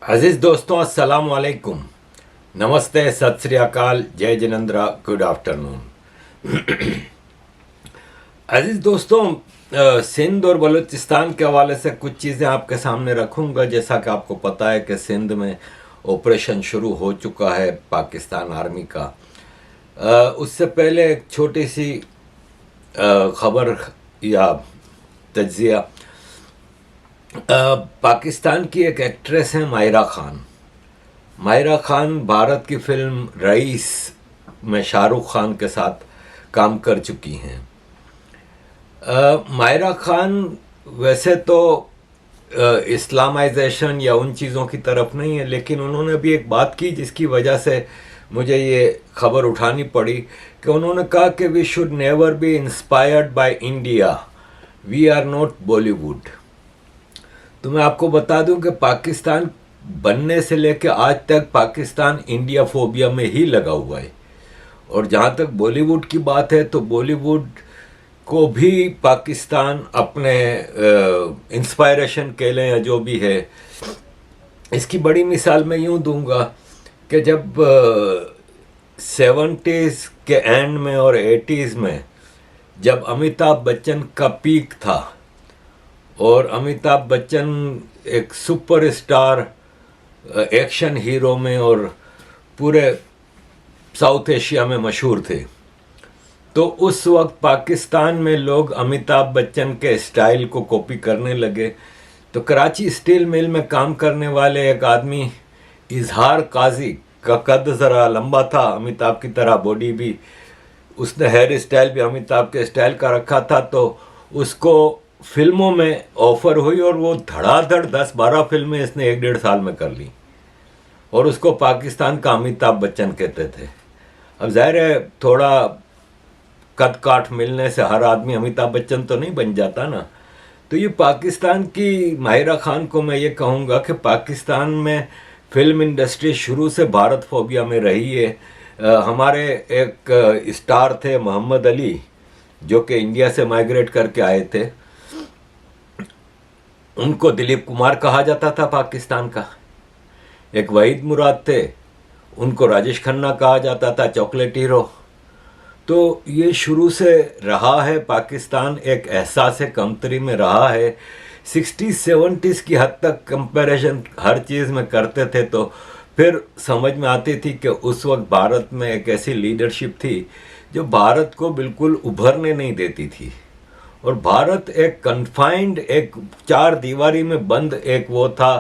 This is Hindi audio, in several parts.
अजीज दोस्तों, अस्सलाम वालेकुम। नमस्ते, सत श्री अकाल, जय जिनेंद्रा, गुड आफ्टरनून। अजीज दोस्तों, सिंध और बलूचिस्तान के हवाले से कुछ चीज़ें आपके सामने रखूंगा। जैसा कि आपको पता है कि सिंध में ऑपरेशन शुरू हो चुका है पाकिस्तान आर्मी का। उससे पहले एक छोटी सी खबर या तज्जिया। पाकिस्तान की एक एक्ट्रेस है माहिरा खान। माहिरा खान भारत की फिल्म रईस में शाहरुख खान के साथ काम कर चुकी हैं। माहिरा खान वैसे तो इस्लामाइजेशन या उन चीज़ों की तरफ नहीं है, लेकिन उन्होंने भी एक बात की जिसकी वजह से मुझे ये खबर उठानी पड़ी कि उन्होंने कहा कि we should never be inspired by India, we are not Bollywood. तो मैं आपको बता दूं कि पाकिस्तान बनने से लेकर आज तक पाकिस्तान इंडिया फोबिया में ही लगा हुआ है। और जहाँ तक बॉलीवुड की बात है तो बॉलीवुड को भी पाकिस्तान अपने इंस्पायरेशन के लिए या जो भी है, इसकी बड़ी मिसाल मैं यूँ दूंगा कि जब 70s के एंड में और 80s में जब अमिताभ बच्चन का पीक था और अमिताभ बच्चन एक सुपरस्टार एक्शन हीरो में और पूरे साउथ एशिया में मशहूर थे, तो उस वक्त पाकिस्तान में लोग अमिताभ बच्चन के स्टाइल को कॉपी करने लगे। तो कराची स्टील मिल में काम करने वाले एक आदमी इजहार काजी का कद ज़रा लंबा था, अमिताभ की तरह बॉडी भी, उसने हेयर स्टाइल भी अमिताभ के स्टाइल का रखा था। तो उसको फिल्मों में ऑफर हुई और वो धड़ाधड़ 10-12 फिल्में इसने 1-1.5 साल में कर ली और उसको पाकिस्तान का अमिताभ बच्चन कहते थे। अब जाहिर है थोड़ा कद काठ मिलने से हर आदमी अमिताभ बच्चन तो नहीं बन जाता ना। तो ये पाकिस्तान की माहिरा खान को मैं ये कहूँगा कि पाकिस्तान में फिल्म इंडस्ट्री शुरू से भारत फोबिया में रही है। हमारे एक स्टार थे मोहम्मद अली, जो कि इंडिया से माइग्रेट करके आए थे, उनको दिलीप कुमार कहा जाता था पाकिस्तान का। एक वहीद मुराद थे, उनको राजेश खन्ना कहा जाता था, चॉकलेट हीरो। तो ये शुरू से रहा है, पाकिस्तान एक एहसास कमतरी में रहा है। 60s-70s की हद तक कंपैरिजन हर चीज़ में करते थे, तो फिर समझ में आती थी कि उस वक्त भारत में एक ऐसी लीडरशिप थी जो भारत को बिल्कुल उभरने नहीं देती थी। और भारत एक कन्फाइंड, एक 4 दीवारी में बंद एक वो था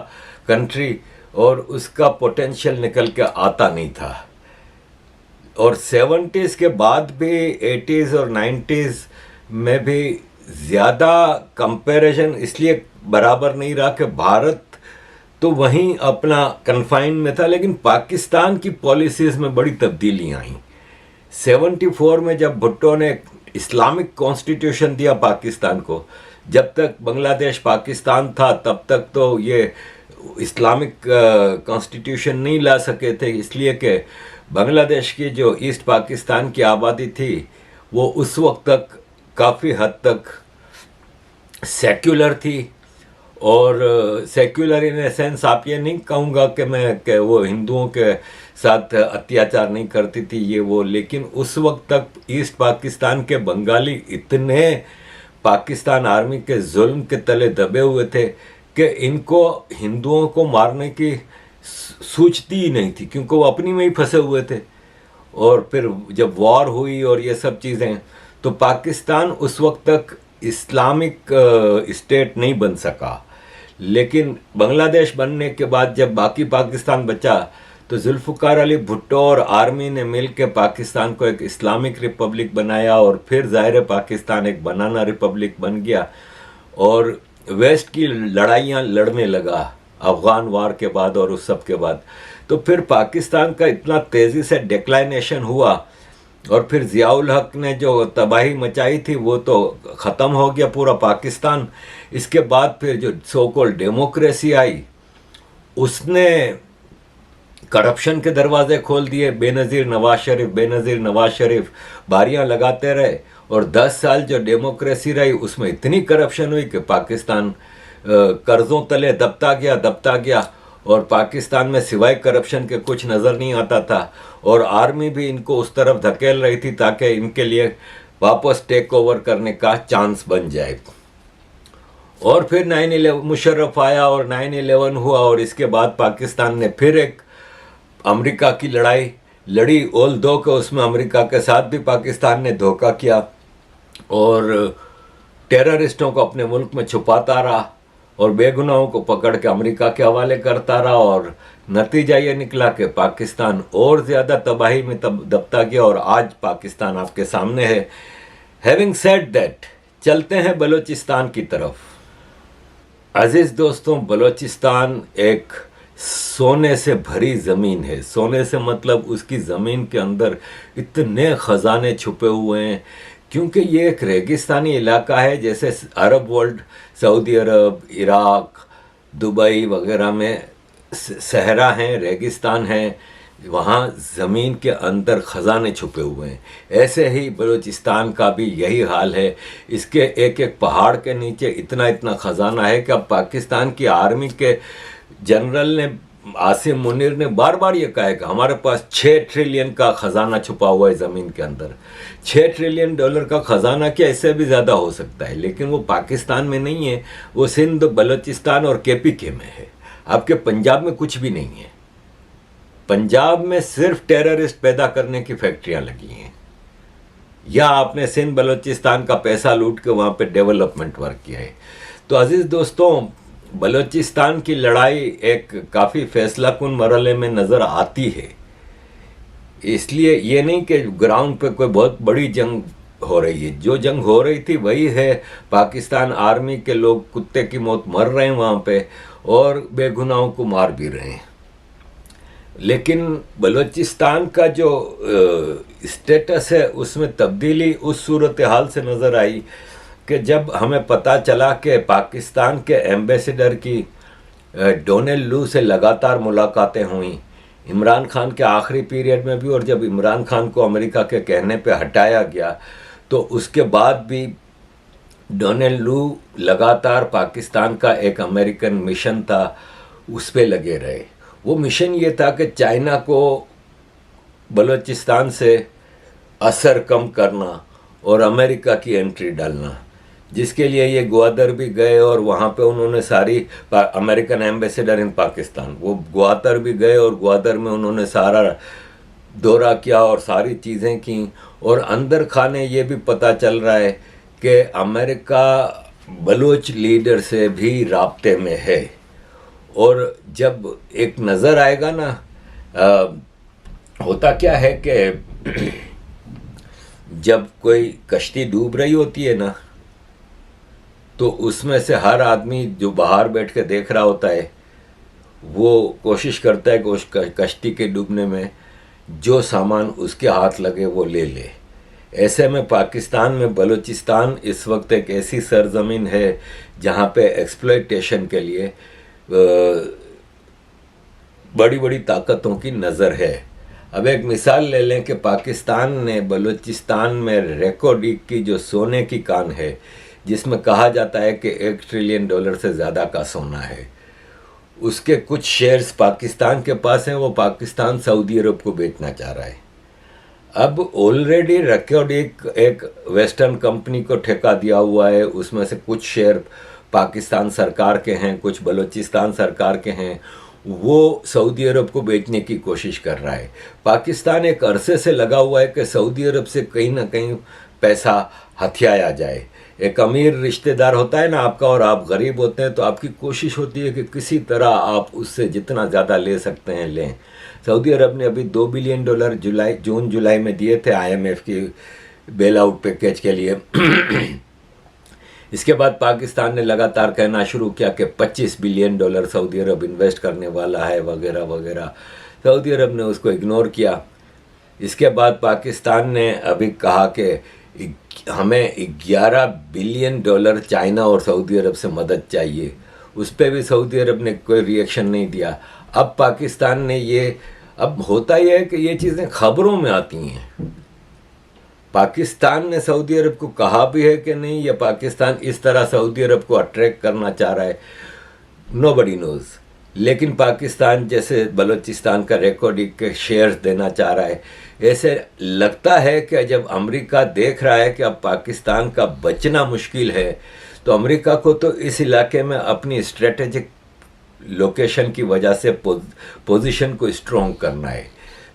कंट्री, और उसका पोटेंशियल निकल के आता नहीं था। और 70s के बाद भी 80s और 90s में भी ज़्यादा कंपैरिजन इसलिए बराबर नहीं रहा कि भारत तो वहीं अपना कन्फाइन में था, लेकिन पाकिस्तान की पॉलिसीज़ में बड़ी तब्दीलियाँ आई। 74 में जब भुट्टो ने इस्लामिक कॉन्स्टिट्यूशन दिया पाकिस्तान को, जब तक बांग्लादेश पाकिस्तान था तब तक तो ये इस्लामिक कॉन्स्टिट्यूशन नहीं ला सके थे, इसलिए कि बांग्लादेश की जो ईस्ट पाकिस्तान की आबादी थी वो उस वक्त तक काफ़ी हद तक सेक्युलर थी। और सेक्युलर इन ए सेंस आप ये नहीं कहूँगा कि वो हिंदुओं के साथ अत्याचार नहीं करती थी ये वो, लेकिन उस वक्त तक ईस्ट पाकिस्तान के बंगाली इतने पाकिस्तान आर्मी के जुल्म के तले दबे हुए थे कि इनको हिंदुओं को मारने की सूझती ही नहीं थी, क्योंकि वो अपनी में ही फंसे हुए थे। और फिर जब वॉर हुई और ये सब चीज़ें, तो पाकिस्तान उस वक्त तक इस्लामिक स्टेट नहीं बन सका। लेकिन बांग्लादेश बनने के बाद जब बाकी पाकिस्तान बचा, तो जुल्फ़िकार अली भुट्टो और आर्मी ने मिल के पाकिस्तान को एक इस्लामिक रिपब्लिक बनाया, और फिर ज़ाहिर पाकिस्तान एक बनाना रिपब्लिक बन गया और वेस्ट की लड़ाइयाँ लड़ने लगा अफ़गान वार के बाद और उस सब के बाद। तो फिर पाकिस्तान का इतना तेज़ी से डिक्लाइनेशन हुआ, और फिर ज़ियाउल हक ने जो तबाही मचाई थी वो तो ख़त्म हो गया पूरा पाकिस्तान। इसके बाद फिर जो सो कॉल्ड डेमोक्रेसी आई, उसने करप्शन के दरवाजे खोल दिए। बेनज़ीर नवाज शरीफ बारियां लगाते रहे, और 10 साल जो डेमोक्रेसी रही उसमें इतनी करप्शन हुई कि पाकिस्तान कर्ज़ों तले दबता गया, और पाकिस्तान में सिवाय करप्शन के कुछ नज़र नहीं आता था, और आर्मी भी इनको उस तरफ धकेल रही थी ताकि इनके लिए वापस टेक ओवर करने का चांस बन जाए। और फिर 9/11 मुशर्रफ आया और 9/11 हुआ, और इसके बाद पाकिस्तान ने फिर एक अमेरिका की लड़ाई लड़ी, ऑल दो के उसमें अमेरिका के साथ भी पाकिस्तान ने धोखा किया और टेररिस्टों को अपने मुल्क में छुपाता रहा और बेगुनाहों को पकड़ के अमेरिका के हवाले करता रहा, और नतीजा ये निकला कि पाकिस्तान और ज़्यादा तबाही में दबता गया, और आज पाकिस्तान आपके सामने है। हैविंग सेड दैट, चलते हैं बलूचिस्तान की तरफ। अजीज दोस्तों, बलूचिस्तान एक सोने से भरी ज़मीन है। सोने से मतलब उसकी ज़मीन के अंदर इतने ख़जाने छुपे हुए हैं, क्योंकि ये एक रेगिस्तानी इलाका है। जैसे अरब वर्ल्ड, सऊदी अरब, इराक, दुबई वगैरह में सहरा हैं, रेगिस्तान हैं, वहाँ ज़मीन के अंदर ख़जाने छुपे हुए हैं। ऐसे ही बलूचिस्तान का भी यही हाल है। इसके एक एक पहाड़ के नीचे इतना इतना ख़जाना है कि अब पाकिस्तान की आर्मी के जनरल ने, आसिम मुनीर ने बार बार ये कहा है कि हमारे पास 6 ट्रिलियन का ख़जाना छुपा हुआ है ज़मीन के अंदर। 6 ट्रिलियन डॉलर का ख़जाना क्या, इससे भी ज़्यादा हो सकता है, लेकिन वो पाकिस्तान में नहीं है, वो सिंध, बलूचिस्तान और KPK में है। आपके पंजाब में कुछ भी नहीं है। पंजाब में सिर्फ टेररिस्ट पैदा करने की फैक्ट्रियां लगी हैं, या आपने सिंध बलूचिस्तान का पैसा लूट के वहाँ पे डेवलपमेंट वर्क किया है। तो अजीज़ दोस्तों, बलूचिस्तान की लड़ाई एक काफ़ी फैसलाकुन मरहले में नज़र आती है। इसलिए ये नहीं कि ग्राउंड पे कोई बहुत बड़ी जंग हो रही है। जो जंग हो रही थी वही है। पाकिस्तान आर्मी के लोग कुत्ते की मौत मर रहे हैं वहाँ पे, और बेगुनाहों को मार भी रहे हैं। लेकिन बलूचिस्तान का जो स्टेटस है उसमें तब्दीली उस सूरत हाल से नज़र आई कि जब हमें पता चला कि पाकिस्तान के एम्बेसडर की डोनाल्ड लू से लगातार मुलाकातें हुई, इमरान खान के आखिरी पीरियड में भी, और जब इमरान खान को अमेरिका के कहने पे हटाया गया तो उसके बाद भी डोनाल्ड लू लगातार पाकिस्तान का एक अमेरिकन मिशन था उस पे लगे रहे। वो मिशन ये था कि चाइना को बलूचिस्तान से असर कम करना और अमेरिका की एंट्री डालना, जिसके लिए ये ग्वादर भी गए, और वहाँ पे उन्होंने सारी अमेरिकन एम्बेसडर इन पाकिस्तान, वो ग्वादर भी गए और ग्वादर में उन्होंने सारा दौरा किया और सारी चीज़ें की। और अंदर खाने ये भी पता चल रहा है कि अमेरिका बलूच लीडर से भी राब्ते में है। और जब एक नज़र आएगा ना, होता क्या है कि जब कोई कश्ती डूब रही होती है ना, तो उसमें से हर आदमी जो बाहर बैठ के देख रहा होता है वो कोशिश करता है कि उस कश्ती के डूबने में जो सामान उसके हाथ लगे वो ले ले। ऐसे में पाकिस्तान में बलूचिस्तान इस वक्त एक ऐसी सरजमीन है जहाँ पे एक्सप्लॉयटेशन के लिए बड़ी बड़ी ताकतों की नज़र है। अब एक मिसाल ले लें कि पाकिस्तान ने बलूचिस्तान में रेकोडिक की जो सोने की कान है, जिसमें कहा जाता है कि 1 ट्रिलियन डॉलर से ज़्यादा का सोना है, उसके कुछ शेयर्स पाकिस्तान के पास हैं। वो पाकिस्तान सऊदी अरब को बेचना चाह रहा है। अब ऑलरेडी रेकोडिक एक वेस्टर्न कंपनी को ठेका दिया हुआ है, उसमें से कुछ शेयर पाकिस्तान सरकार के हैं, कुछ बलूचिस्तान सरकार के हैं। वो सऊदी अरब को बेचने की कोशिश कर रहा है। पाकिस्तान एक अरसे से लगा हुआ है कि सऊदी अरब से कहीं ना कहीं पैसा हथियाया जाए। एक अमीर रिश्तेदार होता है ना आपका, और आप गरीब होते हैं, तो आपकी कोशिश होती है कि किसी तरह आप उससे जितना ज़्यादा ले सकते हैं लें। सऊदी अरब ने अभी $2 बिलियन जून जुलाई में दिए थे IMF की बेल आउट पैकेज के लिए। इसके बाद पाकिस्तान ने लगातार कहना शुरू किया कि $25 बिलियन सऊदी अरब इन्वेस्ट करने वाला है वगैरह वगैरह। सऊदी अरब ने उसको इग्नोर किया। इसके बाद पाकिस्तान ने अभी कहा कि हमें $11 बिलियन चाइना और सऊदी अरब से मदद चाहिए। उस पर भी सऊदी अरब ने कोई रिएक्शन नहीं दिया। अब पाकिस्तान ने अब होता यह है कि ये चीज़ें खबरों में आती हैं। पाकिस्तान ने सऊदी अरब को कहा भी है कि नहीं, या पाकिस्तान इस तरह सऊदी अरब को अट्रैक्ट करना चाह रहा है, नोबडी नोज़। लेकिन पाकिस्तान जैसे बलूचिस्तान का रिकॉर्ड के शेयर्स देना चाह रहा है। ऐसे लगता है कि जब अमेरिका देख रहा है कि अब पाकिस्तान का बचना मुश्किल है, तो अमेरिका को तो इस इलाके में अपनी स्ट्रेटेजिक लोकेशन की वजह से पोजीशन को स्ट्रॉन्ग करना है।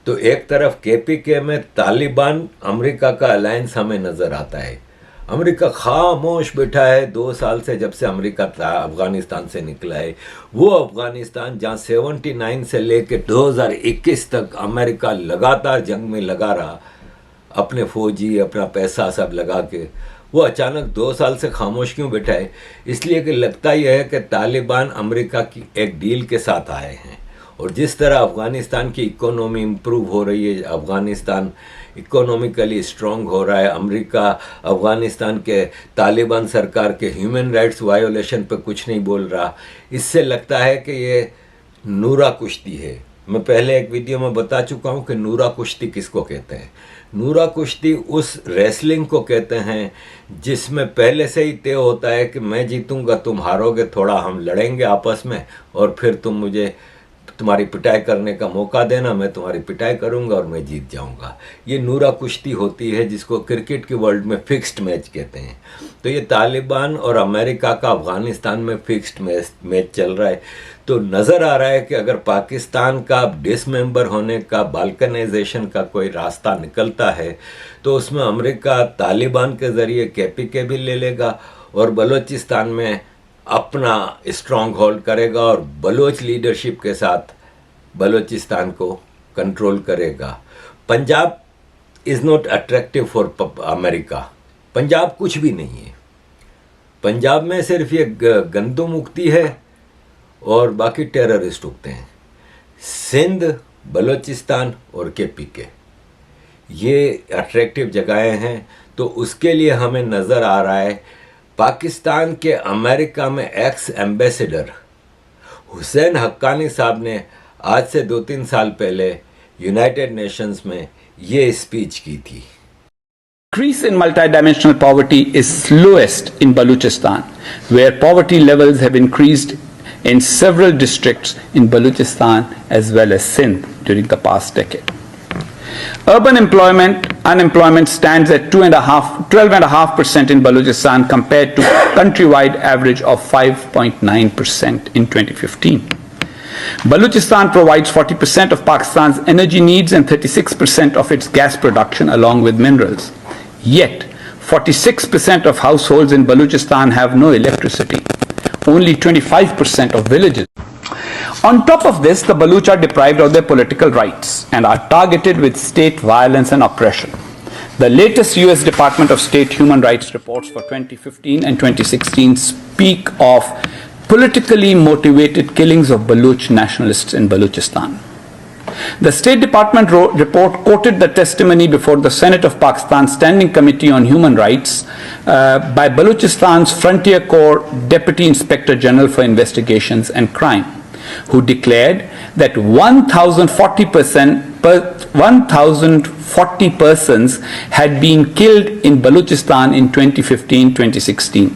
तो एक तरफ केपीके में तालिबान अमेरिका का अलायंस हमें नज़र आता है। अमेरिका खामोश बैठा है 2 साल से, जब से अमेरिका अफ़गानिस्तान से निकला है। वो अफ़गानिस्तान जहाँ 79 से लेकर 2021 तक अमेरिका लगातार जंग में लगा रहा, अपने फौजी अपना पैसा सब लगा के, वो अचानक 2 साल से खामोश क्यों बैठा है? इसलिए कि लगता यह है कि तालिबान अमेरिका की एक डील के साथ आए हैं। और जिस तरह अफ़गानिस्तान की इकोनॉमी इम्प्रूव हो रही है, अफ़गानिस्तान इकोनॉमिकली स्ट्रॉन्ग हो रहा है, अमेरिका अफ़गानिस्तान के तालिबान सरकार के ह्यूमन राइट्स वायोलेशन पे कुछ नहीं बोल रहा, इससे लगता है कि ये नूरा कुश्ती है। मैं पहले एक वीडियो में बता चुका हूँ कि नूरा कुश्ती किसको कहते हैं। नूरा कुश्ती उस रेसलिंग को कहते हैं जिसमें पहले से ही तय होता है कि मैं जीतूंगा, तुम हारोगे, थोड़ा हम लड़ेंगे आपस में, और फिर तुम मुझे तुम्हारी पिटाई करने का मौका देना, मैं तुम्हारी पिटाई करूंगा और मैं जीत जाऊंगा। ये नूरा कुश्ती होती है, जिसको क्रिकेट के वर्ल्ड में फिक्स्ड मैच कहते हैं। तो ये तालिबान और अमेरिका का अफ़गानिस्तान में फिक्स्ड मैच चल रहा है। तो नज़र आ रहा है कि अगर पाकिस्तान का डिसमेंबर होने का, बाल्कनाइजेशन का कोई रास्ता निकलता है, तो उसमें अमेरिका तालिबान के ज़रिए केपीके भी ले लेगा और बलूचिस्तान में अपना स्ट्रॉन्ग होल्ड करेगा और बलोच लीडरशिप के साथ बलूचिस्तान को कंट्रोल करेगा। Punjab is not attractive for America. Punjab कुछ भी नहीं है। पंजाब में सिर्फ ये गंदम मुक्ति है और बाकी टेररिस्ट उगते हैं। सिंध, बलूचिस्तान और केपीके ये अट्रैक्टिव जगहें हैं। तो उसके लिए हमें नज़र आ रहा है पाकिस्तान के अमेरिका में एक्स एम्बेसडर हुसैन हक्कानी साहब ने आज से 2-3 साल पहले यूनाइटेड नेशंस में ये स्पीच की थी। Increase in multidimensional poverty is lowest in Balochistan, where poverty levels have increased in several districts in Balochistan as well as Sindh during the past decade. Urban unemployment stands at 12.5% in Balochistan compared to countrywide average of 5.9% in 2015. Balochistan provides 40% of Pakistan's energy needs and 36% of its gas production along with minerals. Yet, 46% of households in Balochistan have no electricity. Only 25% of villages. On top of this, the Baloch are deprived of their political rights and are targeted with state violence and oppression. The latest US Department of State human rights reports for 2015 and 2016 speak of politically motivated killings of Baloch nationalists in Balochistan. The State Department report quoted the testimony before the Senate of Pakistan Standing Committee on Human Rights by Balochistan's Frontier Corps Deputy Inspector General for Investigations and Crime, who declared that 1,040 persons had been killed in Balochistan in 2015-2016.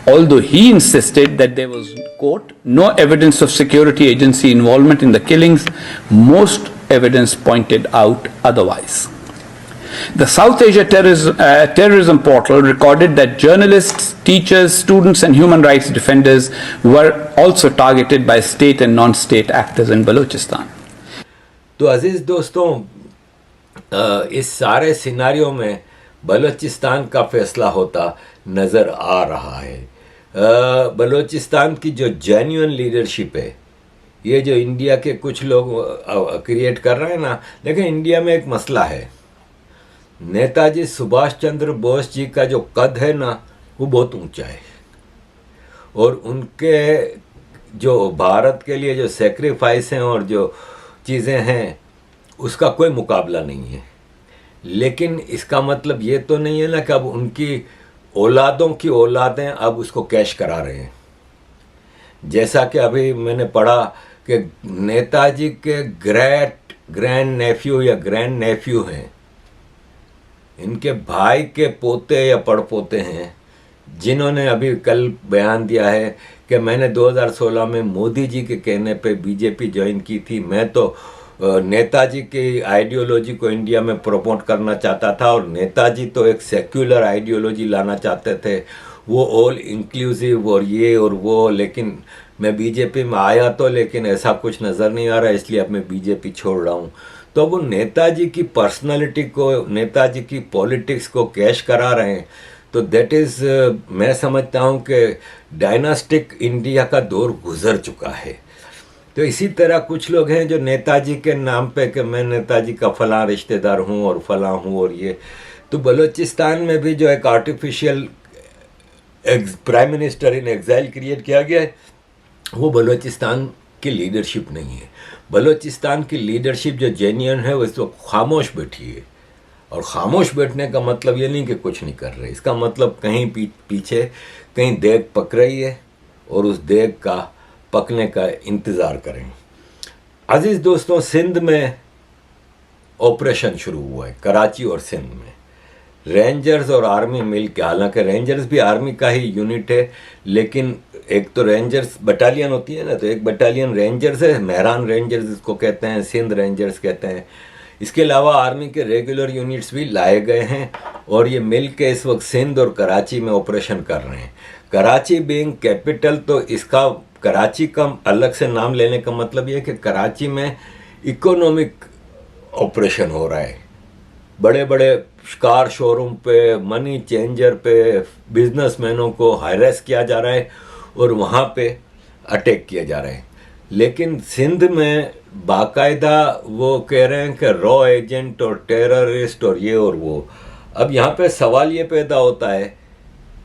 Although he insisted that there was, quote, no evidence of security agency involvement in the killings, most evidence pointed out otherwise. The South Asia Terrorism Portal recorded that journalists, teachers, students and human rights defenders were also targeted by state and non-state actors in Balochistan. तो अजीज दोस्तों, इस सारे सिनारियों में बलूचिस्तान का फैसला होता नज़र आ रहा है। बलूचिस्तान की जो जेन्युइन लीडरशिप है, ये जो इंडिया के कुछ लोग क्रिएट कर रहे हैं ना, लेकिन इंडिया में एक मसला है। नेताजी सुभाष चंद्र बोस जी का जो कद है ना, वो बहुत ऊंचा है और उनके जो भारत के लिए जो सेक्रीफाइस हैं और जो चीज़ें हैं, उसका कोई मुकाबला नहीं है। लेकिन इसका मतलब ये तो नहीं है ना कि अब उनकी औलादों की औलादें अब उसको कैश करा रहे हैं। जैसा कि अभी मैंने पढ़ा कि नेताजी के ग्रैंड नेफ्यू या ग्रैंड नेफ्यू हैं, इनके भाई के पोते या पड़पोते हैं, जिन्होंने अभी कल बयान दिया है कि मैंने 2016 में मोदी जी के कहने पे बीजेपी ज्वाइन की थी। मैं तो नेताजी की आइडियोलॉजी को इंडिया में प्रमोट करना चाहता था, और नेताजी तो एक सेक्युलर आइडियोलॉजी लाना चाहते थे, वो ऑल इंक्लूसिव और ये और वो। लेकिन मैं बीजेपी में आया तो, लेकिन ऐसा कुछ नज़र नहीं आ रहा, इसलिए अब मैं बीजेपी छोड़ रहा हूँ। तो वो नेताजी की पर्सनालिटी को, नेताजी की पॉलिटिक्स को कैश करा रहे हैं। तो दैट इज़, मैं समझता हूँ कि डायनास्टिक इंडिया का दौर गुजर चुका है। तो इसी तरह कुछ लोग हैं जो नेताजी के नाम पे कि मैं नेताजी का फलां रिश्तेदार हूँ और फलां हूँ और ये। तो बलूचिस्तान में भी जो एक artificial prime minister in exile create किया गया है, वो बलूचिस्तान की लीडरशिप नहीं है। बलूचिस्तान की लीडरशिप जो जेन्युइन है वो इस वक्त खामोश बैठी है। और खामोश बैठने का मतलब ये नहीं कि कुछ नहीं कर रहे, इसका मतलब कहीं पीछे कहीं देग पक रही है और उस देग का पकने का इंतज़ार करें। अजीज़ दोस्तों, सिंध में ऑपरेशन शुरू हुआ है, कराची और सिंध में। रेंजर्स और आर्मी मिल के, हालांकि रेंजर्स भी आर्मी का ही यूनिट है, लेकिन एक तो रेंजर्स बटालियन होती है ना, तो एक बटालियन रेंजर्स है, मेहरान रेंजर्स इसको कहते हैं, सिंध रेंजर्स कहते हैं। इसके अलावा आर्मी के रेगुलर यूनिट्स भी लाए गए हैं, और ये मिल के इस वक्त सिंध और कराची में ऑपरेशन कर रहे हैं। कराची बीइंग कैपिटल, तो इसका कराची का अलग से नाम लेने का मतलब ये है कि कराची में इकोनॉमिक ऑपरेशन हो रहा है। बड़े बड़े कार शोरूम पे, मनी चेंजर पे बिजनेसमैनों को हायरेस किया जा रहा है और वहाँ पे अटैक किया जा रहा है। लेकिन सिंध में बाकायदा वो कह रहे हैं कि रॉ एजेंट और टेररिस्ट और ये और वो। अब यहाँ पे सवाल ये पैदा होता है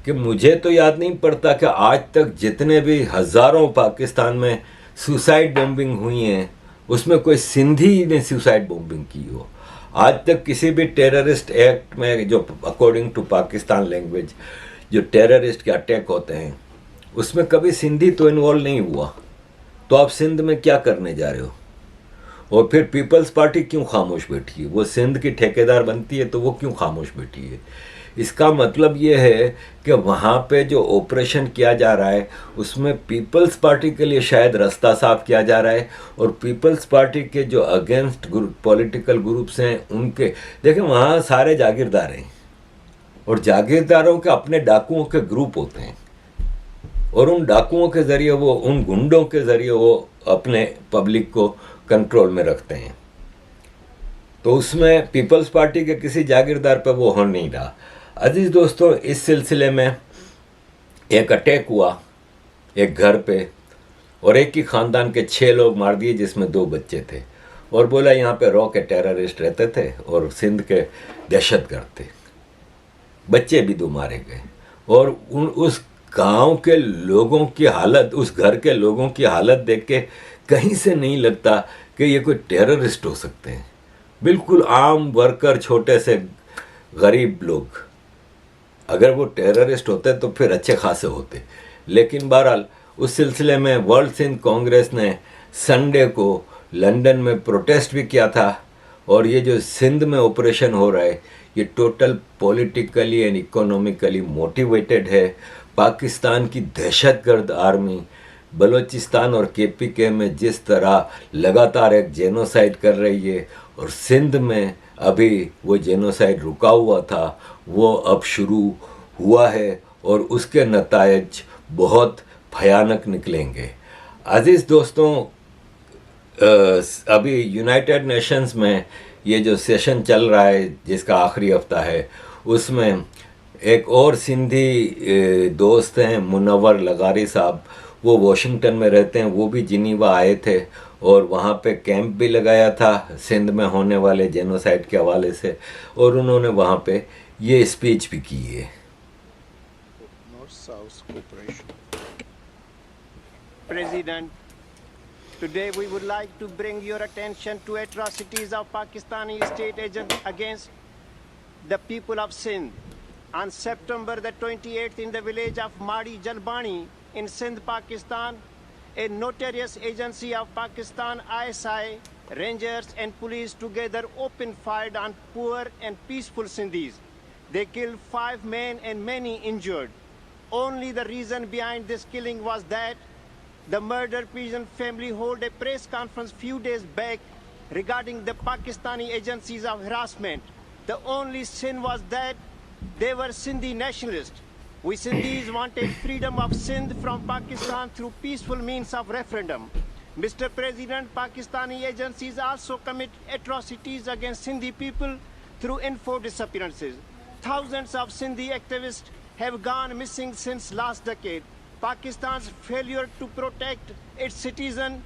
कि मुझे तो याद नहीं पड़ता कि आज तक जितने भी हज़ारों पाकिस्तान में सुसाइड बॉम्बिंग हुई हैं, उसमें कोई सिंधी ने सुसाइड बॉम्बिंग की हो। आज तक किसी भी टेररिस्ट एक्ट में, जो अकॉर्डिंग टू पाकिस्तान लैंग्वेज जो टेररिस्ट के अटैक होते हैं, उसमें कभी सिंधी तो इन्वॉल्व नहीं हुआ। तो आप सिंध में क्या करने जा रहे हो? और फिर पीपल्स पार्टी क्यों खामोश बैठी है? वो सिंध की ठेकेदार बनती है तो वो क्यों खामोश बैठी है? इसका मतलब ये है कि वहाँ पे जो ऑपरेशन किया जा रहा है उसमें पीपल्स पार्टी के लिए शायद रास्ता साफ किया जा रहा है, और पीपल्स पार्टी के जो अगेंस्ट पॉलिटिकल ग्रुप्स हैं उनके, देखें वहाँ सारे जागीरदार हैं, और जागीरदारों के अपने डाकुओं के ग्रुप होते हैं, और उन डाकुओं के ज़रिए वो, उन गुंडों के ज़रिए वो अपने पब्लिक को कंट्रोल में रखते हैं। तो उसमें पीपल्स पार्टी के किसी जागीरदार पर वो हो नहीं रहा। अजीज़ दोस्तों, इस सिलसिले में एक अटैक हुआ एक घर पे, और एक ही ख़ानदान के 6 लोग मार दिए, जिसमें 2 बच्चे थे, और बोला यहाँ पे रॉ के टेररिस्ट रहते थे और सिंध के दहशतगर्द थे। बच्चे भी 2 मारे गए, और उस गांव के लोगों की हालत, उस घर के लोगों की हालत देख के कहीं से नहीं लगता कि ये कोई टेररिस्ट हो सकते हैं। बिल्कुल आम वर्कर, छोटे से गरीब लोग। अगर वो टेररिस्ट होते तो फिर अच्छे खासे होते। लेकिन बहरहाल उस सिलसिले में वर्ल्ड सिंध कांग्रेस ने संडे को लंदन में प्रोटेस्ट भी किया था, और ये जो सिंध में ऑपरेशन हो रहा है ये total politically and economically motivated है। पाकिस्तान की दहशतगर्द आर्मी बलूचिस्तान और केपीके में जिस तरह लगातार एक जेनोसाइड कर रही है, और सिंध में अभी वो जेनोसाइड रुका हुआ था, वो अब शुरू हुआ है, और उसके नतायज बहुत भयानक निकलेंगे। अजीज़ दोस्तों, अभी यूनाइटेड नेशंस में ये जो सेशन चल रहा है जिसका आखिरी हफ्ता है, उसमें एक और सिंधी दोस्त हैं मुनव्वर लगारी साहब, वो वॉशिंगटन में रहते हैं, वो भी जिनीवा आए थे और वहाँ पे कैंप भी लगाया था सिंध में होने वाले जेनोसाइड के हवाले से, और उन्होंने वहाँ पे ये स्पीच भी की है। President, today we would like to bring your attention to atrocities of Pakistani state agents against the people of Sindh. On September the 28th, in the village of Madi Jalbani in Sindh, Pakistan, a notorious agency of Pakistan, ISI, Rangers and police together opened fire on poor and peaceful Sindhis. They killed 5 men and many injured. only the reason behind this killing was that the murdered prison family held a press conference few days back regarding the Pakistani agencies of harassment. The only sin was that they were Sindhi nationalists. We Sindhis wanted freedom of Sindh from Pakistan through peaceful means of referendum. Mr. President, Pakistani agencies also commit atrocities against Sindhi people through info disappearances. Thousands of Sindhi activists have gone missing since last decade. Pakistan's failure to protect its citizens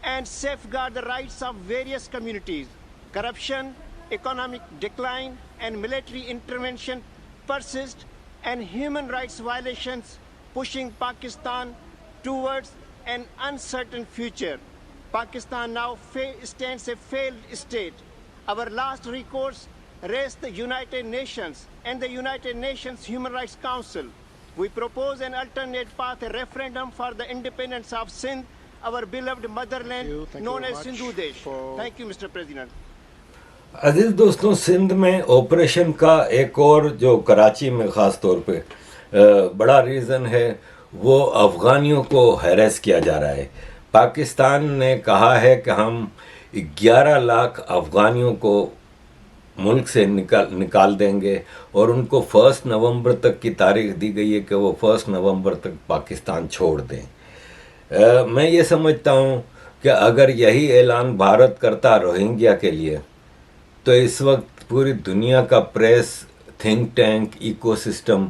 and safeguard the rights of various communities, corruption, economic decline, and military intervention persist, and human rights violations pushing Pakistan towards an uncertain future. Pakistan now stands a failed state. Our last recourse rests the United Nations and the United Nations Human Rights Council. We propose an alternate path, a referendum for the independence of Sindh, our beloved motherland, Thank you known very as much Sindhu Desh. for- Thank you, Mr. President. अजीज दोस्तों, सिंध में ऑपरेशन का एक और जो कराची में ख़ास तौर पे बड़ा रीज़न है, वो अफ़गानियों को हैरेस किया जा रहा है। पाकिस्तान ने कहा है कि हम 11 लाख अफ़गानियों को मुल्क से निकाल देंगे और उनको 1 नवंबर तक की तारीख दी गई है कि वो 1 नवंबर तक पाकिस्तान छोड़ दें। मैं ये समझता हूँ कि अगर यही ऐलान भारत करता रोहिंग्या के लिए, तो इस वक्त पूरी दुनिया का press, think tank, ecosystem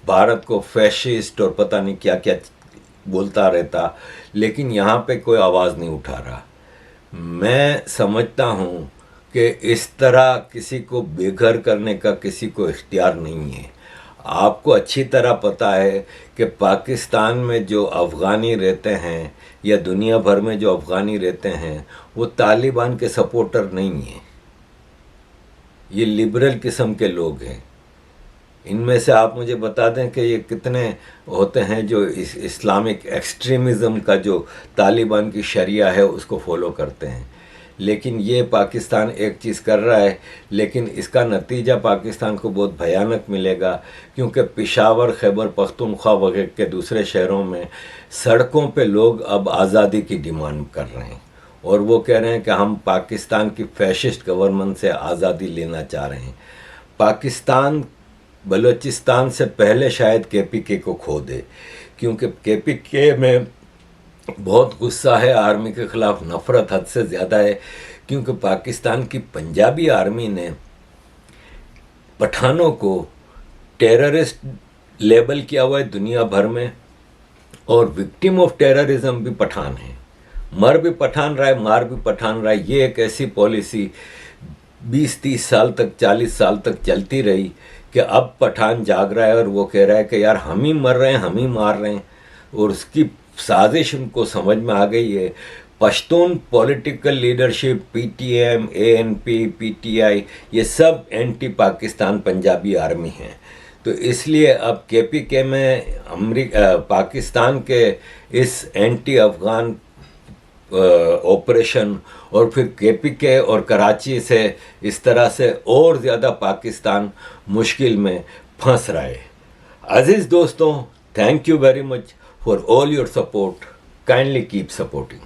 Bharat को फैशिस्ट और पता नहीं क्या क्या बोलता रहता, लेकिन यहाँ पे कोई आवाज़ नहीं उठा रहा। मैं समझता हूँ कि इस तरह किसी को बेघर करने का किसी को इख्तियार नहीं है। आपको अच्छी तरह पता है कि पाकिस्तान में जो अफ़गानी रहते हैं या दुनिया भर में जो अफ़गानी रहते हैं, वो तालिबान के सपोर्टर नहीं हैं। ये लिबरल किस्म के लोग हैं। इनमें से आप मुझे बता दें कि ये कितने होते हैं जो इस्लामिक एक्सट्रीमिज़म का जो तालिबान की शरिया है उसको फॉलो करते हैं। लेकिन ये पाकिस्तान एक चीज़ कर रहा है, लेकिन इसका नतीजा पाकिस्तान को बहुत भयानक मिलेगा, क्योंकि पेशावर, खैबर पख्तूनख्वा वगैरह के दूसरे शहरों में सड़कों पे लोग अब आज़ादी की डिमांड कर रहे हैं और वो कह रहे हैं कि हम पाकिस्तान की फैशिस्ट गवर्नमेंट से आज़ादी लेना चाह रहे हैं। पाकिस्तान बलूचिस्तान से पहले शायद केपीके को खो दे, क्योंकि केपीके में बहुत गुस्सा है, आर्मी के ख़िलाफ़ नफ़रत हद से ज़्यादा है, क्योंकि पाकिस्तान की पंजाबी आर्मी ने पठानों को टेररिस्ट लेबल किया हुआ है दुनिया भर में, और विक्टिम ऑफ टेररिज्म भी पठान है। मर भी पठान रहा है, मार भी पठान रहा है। ये एक ऐसी पॉलिसी 20-30 साल तक, 40 साल तक चलती रही कि अब पठान जाग रहा है और वो कह रहा है कि यार हम ही मर रहे हैं, हम ही मार रहे हैं, और उसकी साजिश उनको समझ में आ गई है। Pashtun political leadership, PTM, ANP, PTI, ये सब एंटी पाकिस्तान पंजाबी आर्मी हैं। तो इसलिए अब केपीके में पाकिस्तान के इस एंटी अफ़गान ऑपरेशन और फिर केपीके और कराची से इस तरह से और ज़्यादा पाकिस्तान मुश्किल में फंस रहा है। अजीज़ दोस्तों, thank you very much for all your support. Kindly keep supporting.